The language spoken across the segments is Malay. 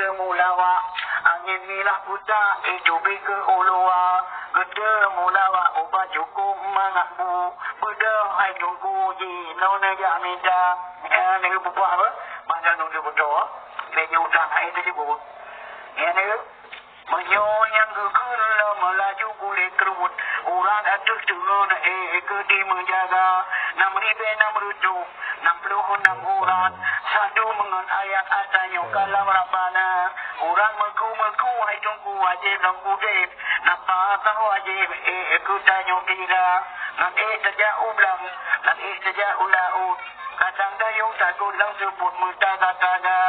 gede mulawa angin milah puta itu ke uluwa gede mulawa ubah cukup mengaku beda hai tunggu ji nona ya minta ni buat apa macam tu betul dia utang itu disebut ini menyonyang kekula melaju kulit kerut orang atur turun kedi menjaga 6,600 66 orang satu mengen ayat atanya kalam rabbana orang meku hai tunggu wajib dan kudip nampak tahu wajib kutanyo kira nan sejak ulang nan sejak ulaut kadang dayung takut lang sebut mutaga-taga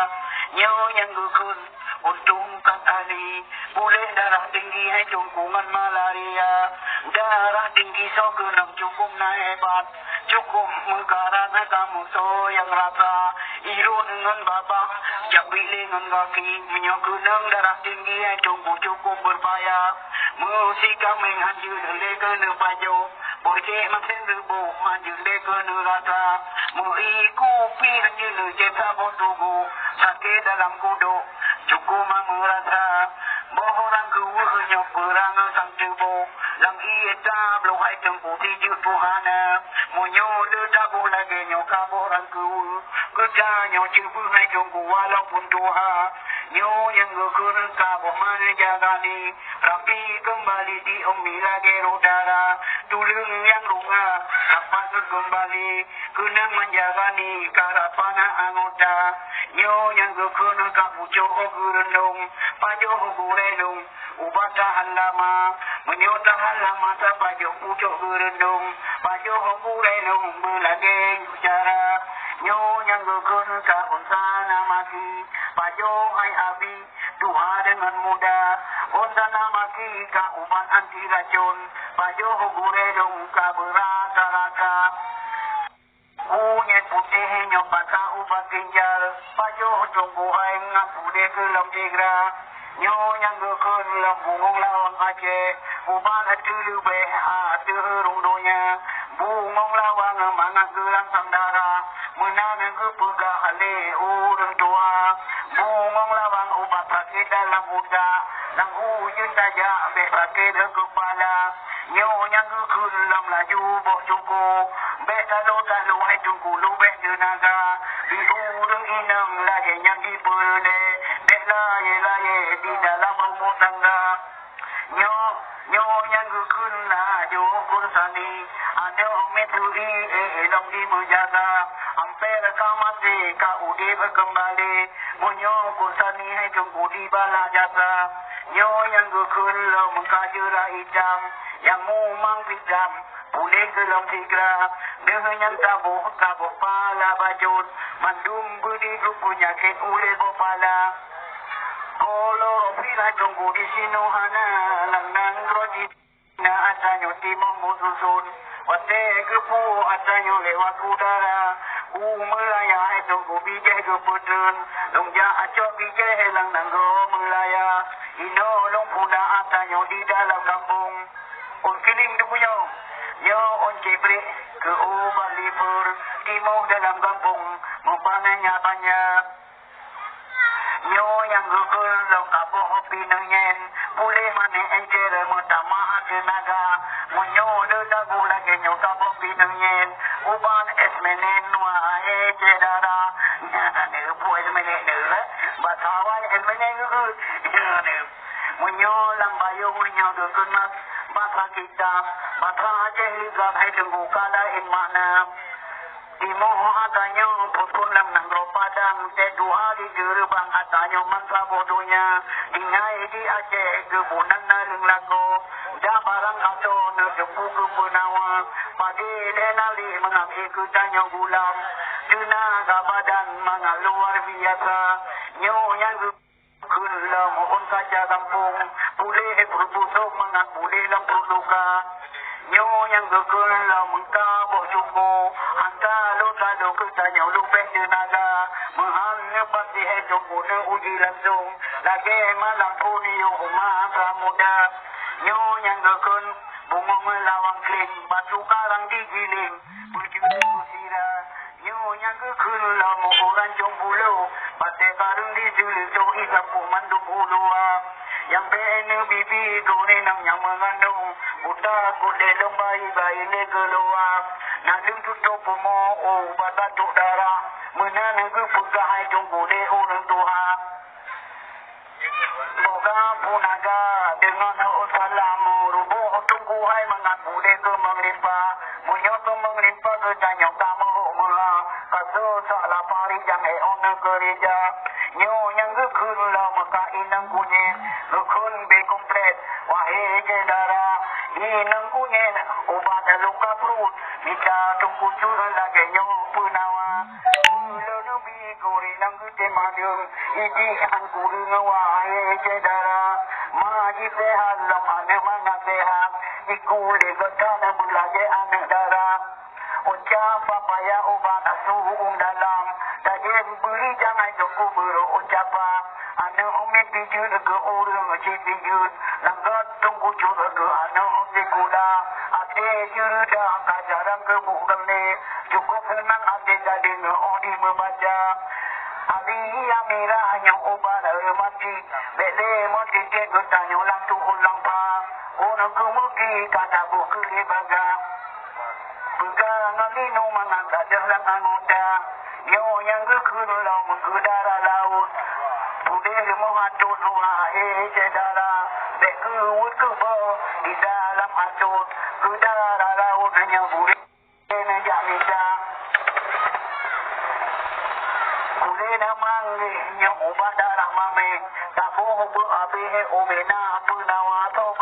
nyonyang kekul untung kan ahli boleh darah tinggi hai tungkungan malaria darah tinggi so kenang cukup na hebat cukup mengkarana kamu so yang rasa iru dengan babak jabi dengan kaki menyokunang darah tinggi hai tunggu cukup berpayah musika menghancur lekana baju boleh makin rebu hancur lekana rasa mengikupi hancur jasa botugu sakit dalam kuduk cukup merasa bohorang kewuhnya perang sang tubuh lang ieta belum hai tempuh tiju Tuhana munyo ledak lagi nyoka bohorang kewuh kerjanya cubuh hai tunggu walaupun Tuha nyo yang gugur kaboh mana jagani rapi kembali di ummi lagi rodara tulung yang runga kapan kembali kena menjagani karapana anggota nyo yang gugur kabujo ogurendung pajo ogurendung ubatahan lama menyotahan lama sapajo pujo ogurendung pajo ogurendung melageng bicara nyo yang gugur kabun sana mati pajo hai abi Tuha dengan mudah onsana mati ka uban anti racun pajo ogurendung ka berata-rata kunyit putih nyobat ka ubat ginjal pajo tunggu hai ngaku de kelam tigra nyo yang gugur lam bungong lawang Aceh uban hati lube hati herung donya bungong lawang mangat gelang sandara menang kepega hale urang tua bungong lawang ubat sakit dalam muda lang uyun taja be sakit kepala nyo yang gugur lam laju bok cuku be talo hai tunggu lube jenaga di urang inang lagi yang dipele be laye di dalam rumah tangga nyo yang gugur laju kursani ada meturi long di menjaga amper kamati ka udi berkembali munyo kursani hai tunggu di bala jasa nyo yang gugur mengkajura hitam yang mumang hitam boleh gelam tiga dengan tabuh pala bajut mandum budi punya ket ule bopala kolo pila tunggu di sinuhana lang nang roji na atanyo timong mususun wate kepu atanyo lewat udara melaya tunggu bijai keputun longja acok bijai lang nanggo melaya ino long puda atanyo di dalam kampung on kiling du punya yo on kebre ke ubah libur timur dalam kampung mempananya banyak nyo yang gugur long kaboh pinangyen boleh mane encere matamah tenaga munyo de dagu lagi nyo kaboh pinangyen uban esmenen wa cedara ne po esmenen ne batawa esmenen gugur ne munyo lambayo munyo gugur mas bata kita bata aja higa hai tunggu kala in mana timoh adanya putun lam nangro padang te dua di gerbang adanya mantra bodohnya ingai di Aceh kebunan naring lago da barang kato ne kepu kebunawa padi lenali mengapi kutanya gulam duna gabadan mangal luar biasa nyo yang kulam on saja kampung boleh berbusuk mangat boleh lam berluka nyo yang kulam ka boh cuku anta lo tado kutanya lupeh tenaga mahal pasti hai cuku ne uji langsung lagi malam punio umah pramuda nyo yang gekun bungong melawang kling batu karang digiling berjuang usira nyo yang gekun lam ukuran jong bulu Pate karung di juluh isap mandung ulua. Yang bene bibi gune nang yang mengandung. Uta kude dong bayi le keluar. Nandung tutup pumo obat batuk darah. Menana ke pegahai tunggu de orang Tuhan. Moga punaga dengan salamu rubuh tunggu hai mengaku de ke melimpah. Munyo ke melimpah ke janyo kamu mula. Kaso salah pari jangan ona gereja. Nyo yang ke kunlah maka inang kunyit. Kekun be komplet wahai jedara. Inang kunyit ubat luka perut. Mika tunggu curah lagi nyo punawa. Mula nabi kuri nang ke madung. Iji angkuri ngawai jedara. Maji sehat lam ane mangat sehat. Iku legatan bulaje ane darah. Ucap papaya obat asuh dalam. Tajin beri jangan tunggu bero ucapa. Ane umit bijut ke orang cik bijut. Langgat tunggu curah ke ane umit gula. Ate jurudah kajarang ke bukan ni. Cukup senang ate jadi ngeoni membaca. Hari yang merah yang obat mati. Bele mati dia bertanya ulang tu ulang pa. Orang kemuki kata buku di baga. Pegang alinu mengangkat jalan anggota. Yo yang kekunlah mengudara laut. Pudih menghancur suai cedara. Bekewut kebo di dalam hancur. Kudara laut hanya boleh nejak minta. Boleh namang yang obat darah mame. Tak bohong berhabis obena penawa.